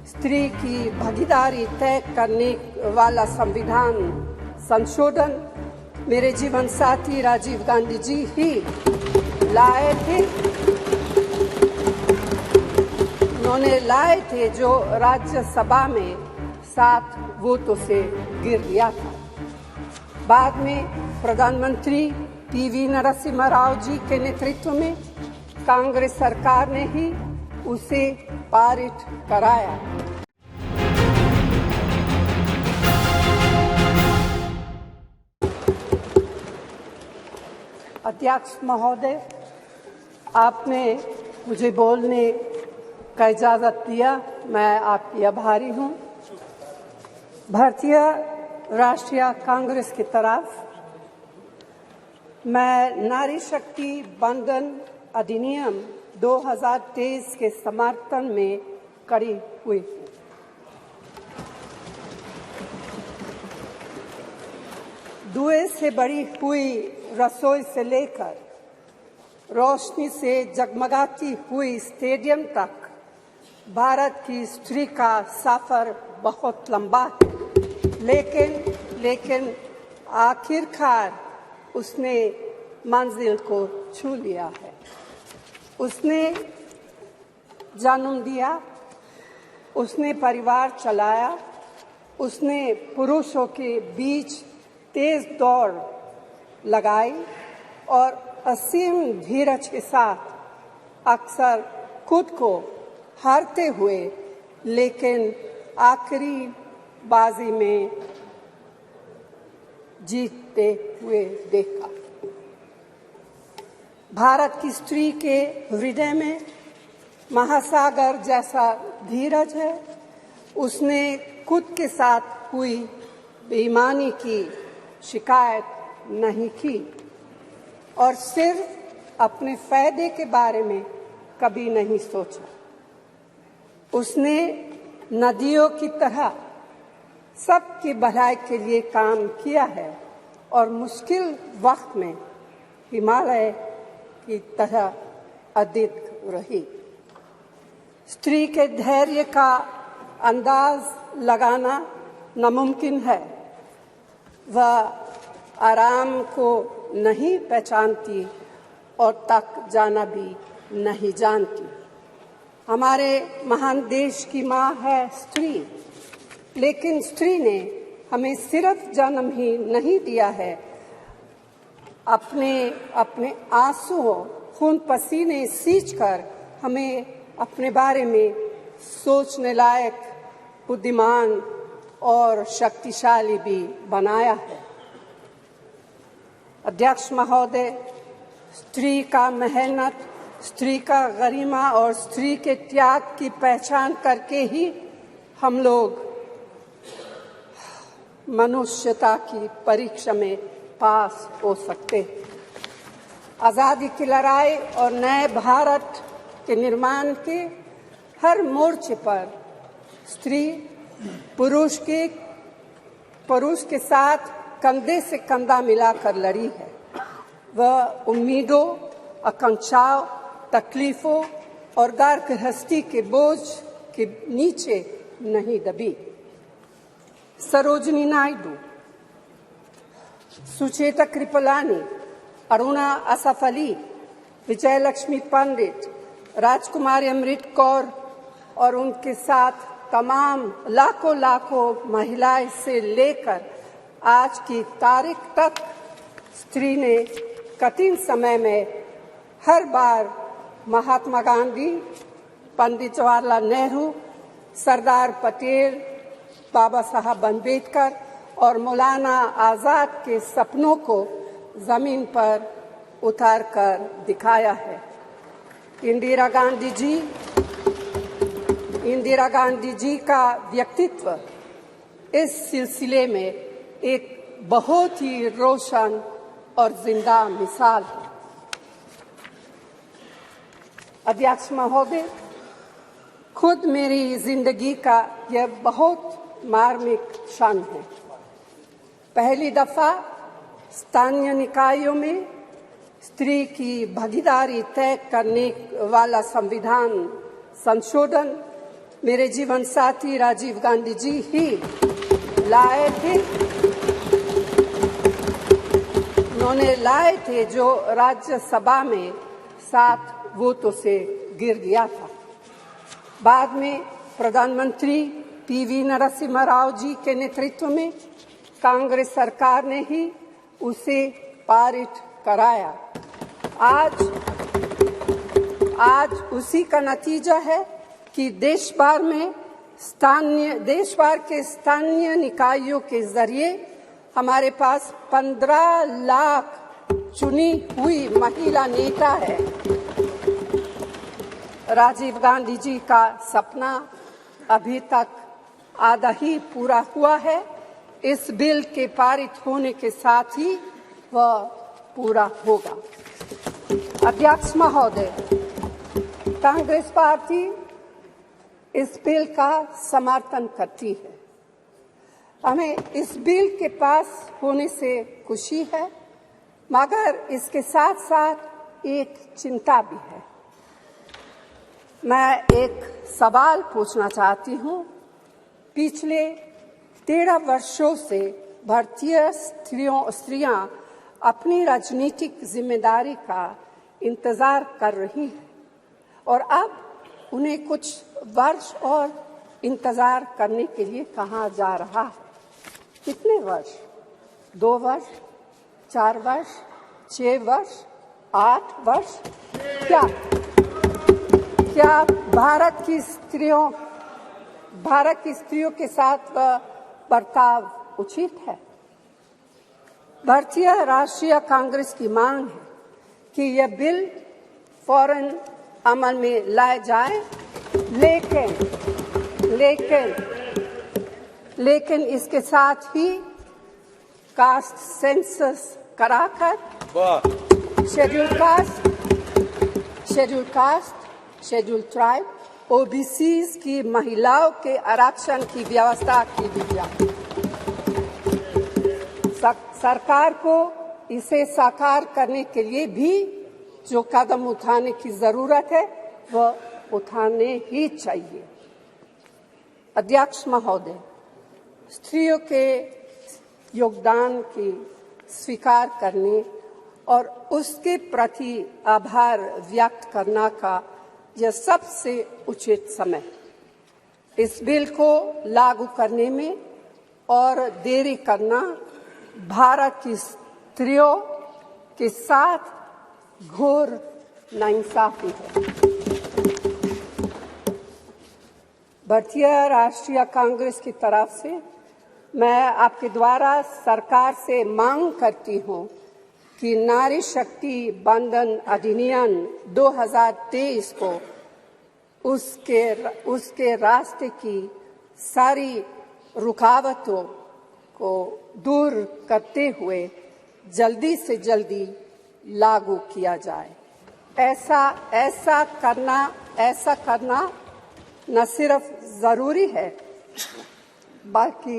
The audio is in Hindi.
स्त्री की भागीदारी तय करने वाला संविधान संशोधन मेरे जीवन साथी राजीव गांधी जी ही लाए थे। उन्होंने लाए थे जो राज्यसभा में 7 वोटों से गिर गया था। बाद में प्रधानमंत्री पीवी नरसिम्हा राव जी के नेतृत्व में कांग्रेस सरकार ने ही उसे पारित कराया। अध्यक्ष महोदय, आपने मुझे बोलने का इजाज़त दिया, मैं आपकी आभारी हूँ। भारतीय राष्ट्रीय कांग्रेस की तरफ मैं नारी शक्ति बंधन अधिनियम 2023 के समर्थन में खड़ी हुई हूँ। धुएं से भरी हुई रसोई से लेकर रोशनी से जगमगाती हुई स्टेडियम तक भारत की स्त्री का सफर बहुत लंबा है, लेकिन आखिरकार उसने मंजिल को छू लिया है। उसने जन्म दिया, उसने परिवार चलाया, उसने पुरुषों के बीच तेज दौड़ लगाई और असीम धीरज के साथ अक्सर खुद को हारते हुए लेकिन आखिरी बाजी में जीतते हुए देखा। भारत की स्त्री के हृदय में महासागर जैसा धीरज है। उसने खुद के साथ हुई बेईमानी की शिकायत नहीं की और सिर्फ अपने फायदे के बारे में कभी नहीं सोचा। उसने नदियों की तरह सबकी भलाई के लिए काम किया है और मुश्किल वक्त में हिमालय की तरह अडिग रही। स्त्री के धैर्य का अंदाज लगाना नामुमकिन है। वह आराम को नहीं पहचानती और तक जाना भी नहीं जानती। हमारे महान देश की माँ है स्त्री, लेकिन स्त्री ने हमें सिर्फ जन्म ही नहीं दिया है, अपने आंसुओं खून पसीने सींचकर हमें अपने बारे में सोचने लायक, बुद्धिमान और शक्तिशाली भी बनाया है। अध्यक्ष महोदय, स्त्री का मेहनत, स्त्री का गरिमा और स्त्री के त्याग की पहचान करके ही हम लोग मनुष्यता की परीक्षा में पास हो सकते हैं। आज़ादी की लड़ाई और नए भारत के निर्माण के हर मोर्चे पर स्त्री पुरुष के साथ कंधे से कंधा मिलाकर लड़ी है। वह उम्मीदों, आकांक्षाओं, तकलीफों और घर गृहस्थी के बोझ के नीचे नहीं दबी। सरोजिनी नायडू, सुचेता कृपलानी, अरुणा असफ अली, विजयलक्ष्मी पंडित, राजकुमारी अमृत कौर और उनके साथ तमाम लाखों महिलाएं से लेकर आज की तारीख तक स्त्री ने कठिन समय में हर बार महात्मा गांधी, पंडित जवाहरलाल नेहरू, सरदार पटेल, बाबा साहब अम्बेडकर और मौलाना आज़ाद के सपनों को जमीन पर उतार कर दिखाया है। इंदिरा गांधी जी का व्यक्तित्व इस सिलसिले में एक बहुत ही रोशन और जिंदा मिसाल है। अध्यक्ष महोदय, खुद मेरी जिंदगी का यह बहुत मार्मिक क्षण है। पहली दफा स्थानीय निकायों में स्त्री की भागीदारी तय करने वाला संविधान संशोधन मेरे जीवन साथी राजीव गांधी जी ही लाए थे। उन्होंने लाए थे जो राज्यसभा में 7 वोटों से गिर गया था। बाद में प्रधानमंत्री पीवी नरसिम्हा राव जी के नेतृत्व में कांग्रेस सरकार ने ही उसे पारित कराया। आज उसी का नतीजा है कि देश भर के स्थानीय निकायों के जरिए हमारे पास 15 लाख चुनी हुई महिला नेता है। राजीव गांधी जी का सपना अभी तक आधा ही पूरा हुआ है। इस बिल के पारित होने के साथ ही वह पूरा होगा। अध्यक्ष महोदय, कांग्रेस पार्टी इस बिल का समर्थन करती है। हमें इस बिल के पास होने से खुशी है, मगर इसके साथ साथ एक चिंता भी है। मैं एक सवाल पूछना चाहती हूँ। पिछले 13 वर्षों से भारतीय स्त्रियां अपनी राजनीतिक जिम्मेदारी का इंतजार कर रही हैं और अब उन्हें कुछ वर्ष और इंतजार करने के लिए कहा जा रहा है। कितने वर्ष? 2 वर्ष, 4 वर्ष, 6 वर्ष, 8 वर्ष? क्या भारत की स्त्रियों के साथ बर्ताव उचित है? भारतीय राष्ट्रीय कांग्रेस की मांग है कि यह बिल फौरन अमल में लाया जाए, लेकिन इसके साथ ही कास्ट सेंसस कराकर शेड्यूल ट्राइब, ओबीसीज की महिलाओं के आरक्षण की व्यवस्था की भी जाए। सरकार को इसे साकार करने के लिए भी जो कदम उठाने की जरूरत है वह उठाने ही चाहिए। अध्यक्ष महोदय, स्त्रियों के योगदान की स्वीकार करने और उसके प्रति आभार व्यक्त करना का यह सबसे उचित समय। इस बिल को लागू करने में और देरी करना भारत की स्त्रियों के साथ घोर नाइंसाफी है। भारतीय राष्ट्रीय कांग्रेस की तरफ से मैं आपके द्वारा सरकार से मांग करती हूं कि नारी शक्ति बंधन अधिनियम 2023 को उसके रास्ते की सारी रुकावटों को दूर करते हुए जल्दी से जल्दी लागू किया जाए। ऐसा करना न सिर्फ जरूरी है बल्कि